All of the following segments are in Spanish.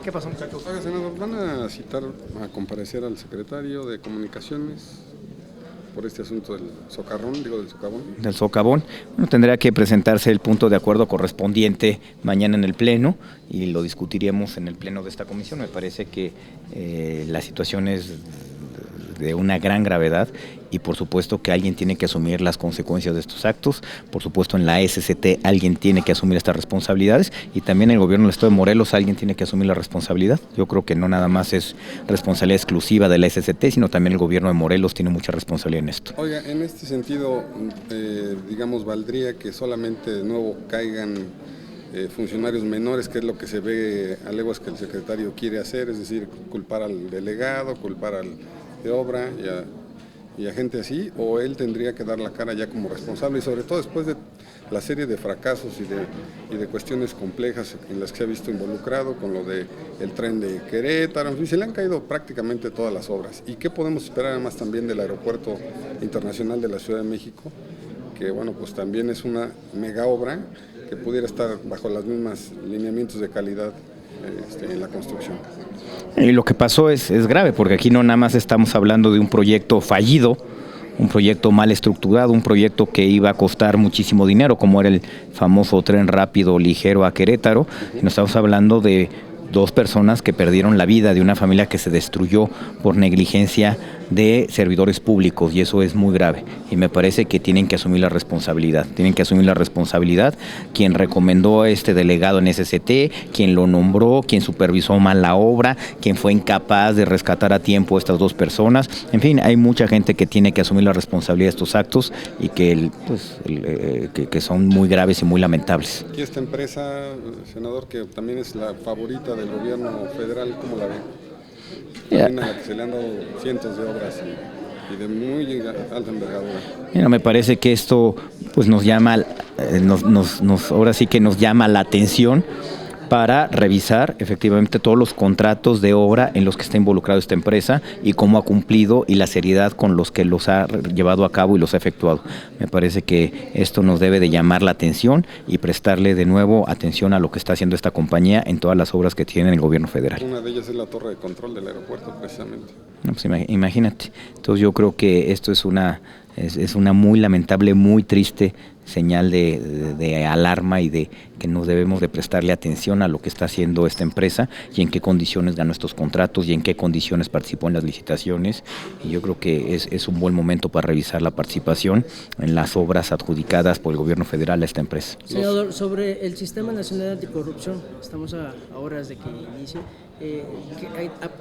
¿Qué pasó, muchachos? Oiga, senador, van a citar a comparecer al secretario de Comunicaciones por este asunto del del socavón. Del socavón. Bueno, tendrá que presentarse el punto de acuerdo correspondiente mañana en el Pleno y lo discutiremos en el Pleno de esta comisión. Me parece que la situación es de una gran gravedad y por supuesto que alguien tiene que asumir las consecuencias de estos actos. Por supuesto en la SCT alguien tiene que asumir estas responsabilidades y también el gobierno del Estado de Morelos alguien tiene que asumir la responsabilidad. Yo creo que no nada más es responsabilidad exclusiva de la SCT, sino también el gobierno de Morelos tiene mucha responsabilidad en esto. Oiga, en este sentido, digamos, valdría que solamente de nuevo caigan funcionarios menores, que es lo que se ve a leguas que el secretario quiere hacer, es decir, culpar al delegado, culpar al de obra y a gente así, o él tendría que dar la cara ya como responsable, y sobre todo después de la serie de fracasos y de cuestiones complejas en las que se ha visto involucrado, con lo del tren de Querétaro, en fin, se le han caído prácticamente todas las obras. ¿Y qué podemos esperar además también del Aeropuerto Internacional de la Ciudad de México? Que bueno, pues también es una mega obra que pudiera estar bajo los mismos lineamientos de calidad en la construcción. Y lo que pasó es grave, porque aquí no nada más estamos hablando de un proyecto fallido, un proyecto mal estructurado, un proyecto que iba a costar muchísimo dinero, como era el famoso tren rápido ligero a Querétaro. Y nos estamos hablando de 2 personas que perdieron la vida, de una familia que se destruyó por negligencia de servidores públicos, y eso es muy grave y me parece que tienen que asumir la responsabilidad. Tienen que asumir la responsabilidad quien recomendó a este delegado en SCT, quien lo nombró, quien supervisó mal la obra, quien fue incapaz de rescatar a tiempo a estas 2 personas. En fin, hay mucha gente que tiene que asumir la responsabilidad de estos actos y que son muy graves y muy lamentables. Y esta empresa, senador, que también es la favorita del gobierno federal, ¿cómo la ve? También a la que se le han dado cientos de obras y de muy alta envergadura. Mira, me parece que esto pues nos llama, ahora sí que nos llama la atención para revisar efectivamente todos los contratos de obra en los que está involucrada esta empresa y cómo ha cumplido y la seriedad con los que los ha llevado a cabo y los ha efectuado. Me parece que esto nos debe de llamar la atención y prestarle de nuevo atención a lo que está haciendo esta compañía en todas las obras que tiene el gobierno federal. Una de ellas es la torre de control del aeropuerto, precisamente. No, pues imagínate. Entonces yo creo que esto es una muy lamentable, muy triste señal de alarma y de que nos debemos de prestarle atención a lo que está haciendo esta empresa y en qué condiciones ganó estos contratos y en qué condiciones participó en las licitaciones. Y yo creo que es un buen momento para revisar la participación en las obras adjudicadas por el gobierno federal a esta empresa. Senador, sobre el Sistema Nacional Anticorrupción, estamos a horas de que inicie.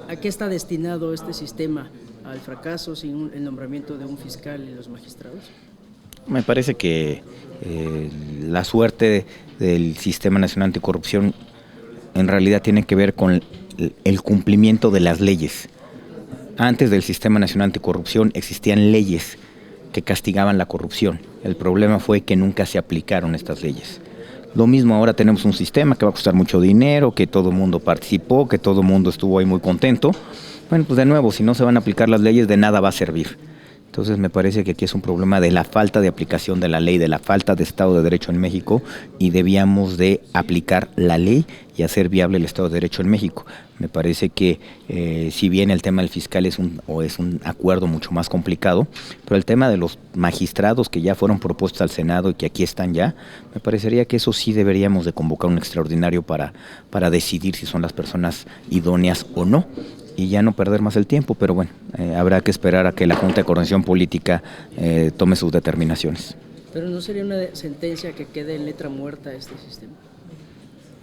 ¿A qué está destinado este sistema? ¿Al fracaso sin el nombramiento de un fiscal y los magistrados? Me parece que la suerte del Sistema Nacional Anticorrupción en realidad tiene que ver con el cumplimiento de las leyes. Antes del Sistema Nacional Anticorrupción existían leyes que castigaban la corrupción. El problema fue que nunca se aplicaron estas leyes. Lo mismo ahora tenemos un sistema que va a costar mucho dinero, que todo el mundo participó, que todo el mundo estuvo ahí muy contento. Bueno, pues de nuevo, si no se van a aplicar las leyes, de nada va a servir. Entonces me parece que aquí es un problema de la falta de aplicación de la ley, de la falta de Estado de Derecho en México, y debíamos de aplicar la ley y hacer viable el Estado de Derecho en México. Me parece que si bien el tema del fiscal es un acuerdo mucho más complicado, pero el tema de los magistrados que ya fueron propuestos al Senado y que aquí están ya, me parecería que eso sí deberíamos de convocar un extraordinario para decidir si son las personas idóneas o no, y ya no perder más el tiempo, pero bueno, habrá que esperar a que la Junta de Coordinación Política tome sus determinaciones. ¿Pero no sería una sentencia que quede en letra muerta este sistema?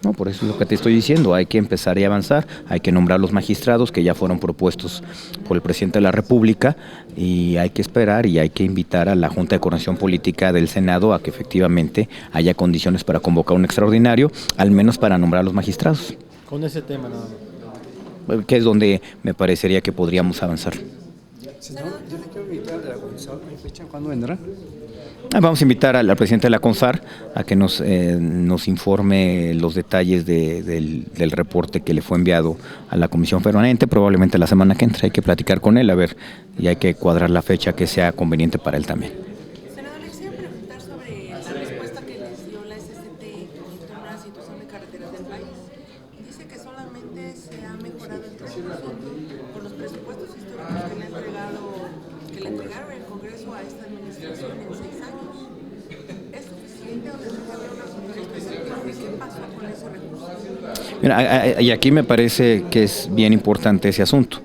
No, por eso es lo que te estoy diciendo, hay que empezar y avanzar, hay que nombrar los magistrados que ya fueron propuestos por el presidente de la República, y hay que esperar y hay que invitar a la Junta de Coordinación Política del Senado a que efectivamente haya condiciones para convocar un extraordinario, al menos para nombrar a los magistrados. Con ese tema nada más. Que es donde me parecería que podríamos avanzar. Senador, yo le quiero invitar a la CONSAR, ¿hay fecha? ¿Cuándo vendrá? Vamos a invitar al presidente de la CONSAR a que nos informe los detalles del reporte que le fue enviado a la Comisión Permanente, probablemente la semana que entra. Hay que platicar con él, a ver, y hay que cuadrar la fecha que sea conveniente para él también. Senador, les quería preguntar sobre la respuesta que les dio la SCT en torno a la situación de carreteras del país. Dice que solamente se este asunto con los presupuestos históricos que le entregaron el Congreso a esta administración en 6 años. ¿Es suficiente o necesita haber una solución? ¿Qué pasó con esos recursos? Mira, y aquí me parece que es bien importante ese asunto.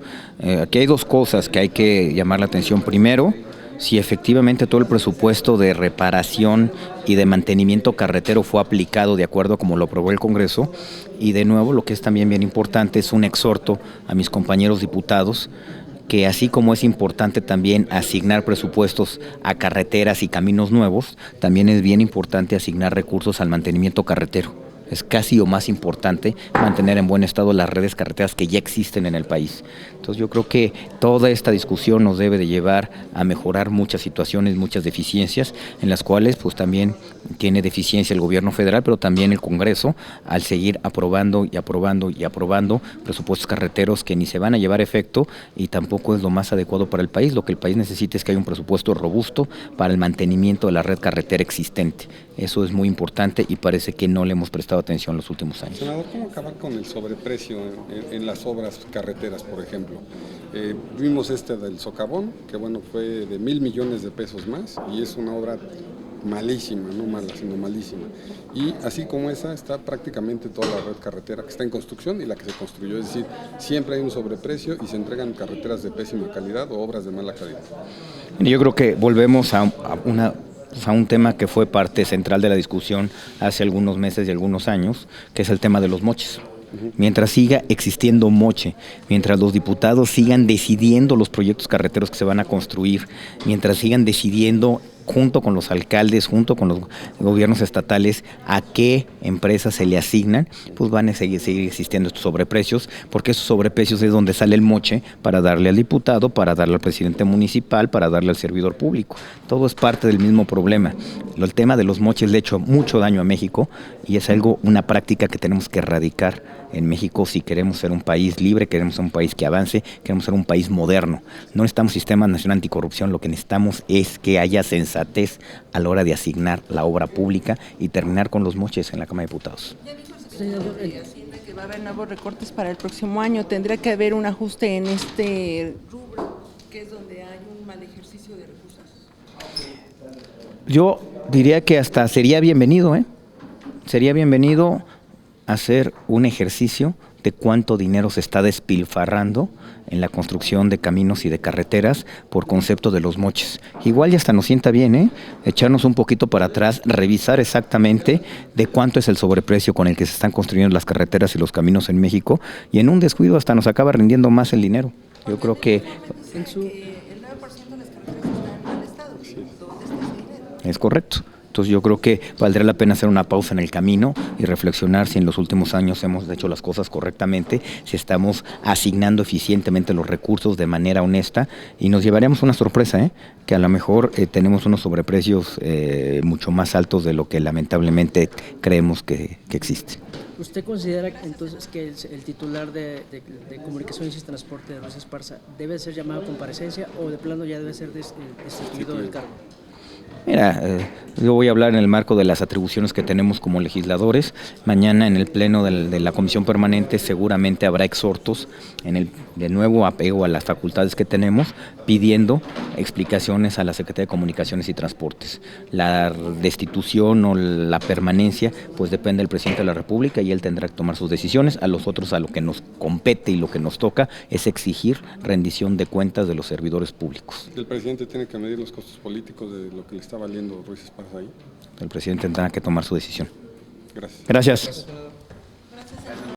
Aquí hay dos cosas que hay que llamar la atención. Primero, si efectivamente todo el presupuesto de reparación y de mantenimiento carretero fue aplicado de acuerdo a como lo aprobó el Congreso. Y de nuevo, lo que es también bien importante es un exhorto a mis compañeros diputados que así como es importante también asignar presupuestos a carreteras y caminos nuevos, también es bien importante asignar recursos al mantenimiento carretero. Es casi o más importante mantener en buen estado las redes carreteras que ya existen en el país. Entonces yo creo que toda esta discusión nos debe de llevar a mejorar muchas situaciones, muchas deficiencias, en las cuales pues también tiene deficiencia el gobierno federal, pero también el Congreso, al seguir aprobando y aprobando y aprobando presupuestos carreteros que ni se van a llevar efecto y tampoco es lo más adecuado para el país. Lo que el país necesita es que haya un presupuesto robusto para el mantenimiento de la red carretera existente. Eso es muy importante y parece que no le hemos prestado atención en los últimos años. Senador, ¿cómo acabar con el sobreprecio en las obras carreteras, por ejemplo? Vimos del socavón, que bueno, fue de 1,000 millones de pesos más, y es una obra malísima, no mala, sino malísima. Y así como esa, está prácticamente toda la red carretera que está en construcción y la que se construyó. Es decir, siempre hay un sobreprecio y se entregan carreteras de pésima calidad o obras de mala calidad. Yo creo que volvemos a un tema que fue parte central de la discusión hace algunos meses y algunos años, que es el tema de los moches. Mientras siga existiendo moche, mientras los diputados sigan decidiendo los proyectos carreteros que se van a construir, mientras sigan decidiendo junto con los alcaldes, junto con los gobiernos estatales, a qué empresas se le asignan, pues van a seguir existiendo estos sobreprecios, porque esos sobreprecios es donde sale el moche para darle al diputado, para darle al presidente municipal, para darle al servidor público. Todo es parte del mismo problema. El tema de los moches le ha hecho mucho daño a México y es una práctica que tenemos que erradicar en México si queremos ser un país libre, queremos ser un país que avance, queremos ser un país moderno. No necesitamos sistema nacional anticorrupción, lo que necesitamos es que haya sensatez a la hora de asignar la obra pública y terminar con los moches en la Cámara de Diputados. Ya dijo el secretario de Hacienda que va a haber nuevos recortes para el próximo año. ¿Tendría que haber un ajuste en este rubro, que es donde hay un mal ejercicio de recursos? Yo diría que hasta sería bienvenido, Sería bienvenido hacer un ejercicio de cuánto dinero se está despilfarrando en la construcción de caminos y de carreteras por concepto de los moches. Igual ya hasta nos sienta bien, echarnos un poquito para atrás, revisar exactamente de cuánto es el sobreprecio con el que se están construyendo las carreteras y los caminos en México, y en un descuido hasta nos acaba rindiendo más el dinero. Yo creo que El 9% de las carreteras están en mal estado. ¿Dónde está ese dinero? es correcto. Entonces yo creo que valdría la pena hacer una pausa en el camino y reflexionar si en los últimos años hemos hecho las cosas correctamente, si estamos asignando eficientemente los recursos de manera honesta, y nos llevaríamos una sorpresa, que a lo mejor tenemos unos sobreprecios mucho más altos de lo que lamentablemente creemos que existe. ¿Usted considera entonces que el titular de Comunicaciones y Transporte, Rosa Esparza, debe ser llamado a comparecencia o de plano ya debe ser destituido del cargo? Mira, yo voy a hablar en el marco de las atribuciones que tenemos como legisladores. Mañana en el pleno de la Comisión Permanente seguramente habrá exhortos de nuevo apego a las facultades que tenemos, pidiendo explicaciones a la Secretaría de Comunicaciones y Transportes. La destitución o la permanencia pues depende del presidente de la República y él tendrá que tomar sus decisiones. A los otros, a lo que nos compete y lo que nos toca es exigir rendición de cuentas de los servidores públicos. ¿El presidente tiene que medir los costos políticos de lo que le está valiendo Ruiz Esparza ahí? El presidente tendrá que tomar su decisión. Gracias. Gracias.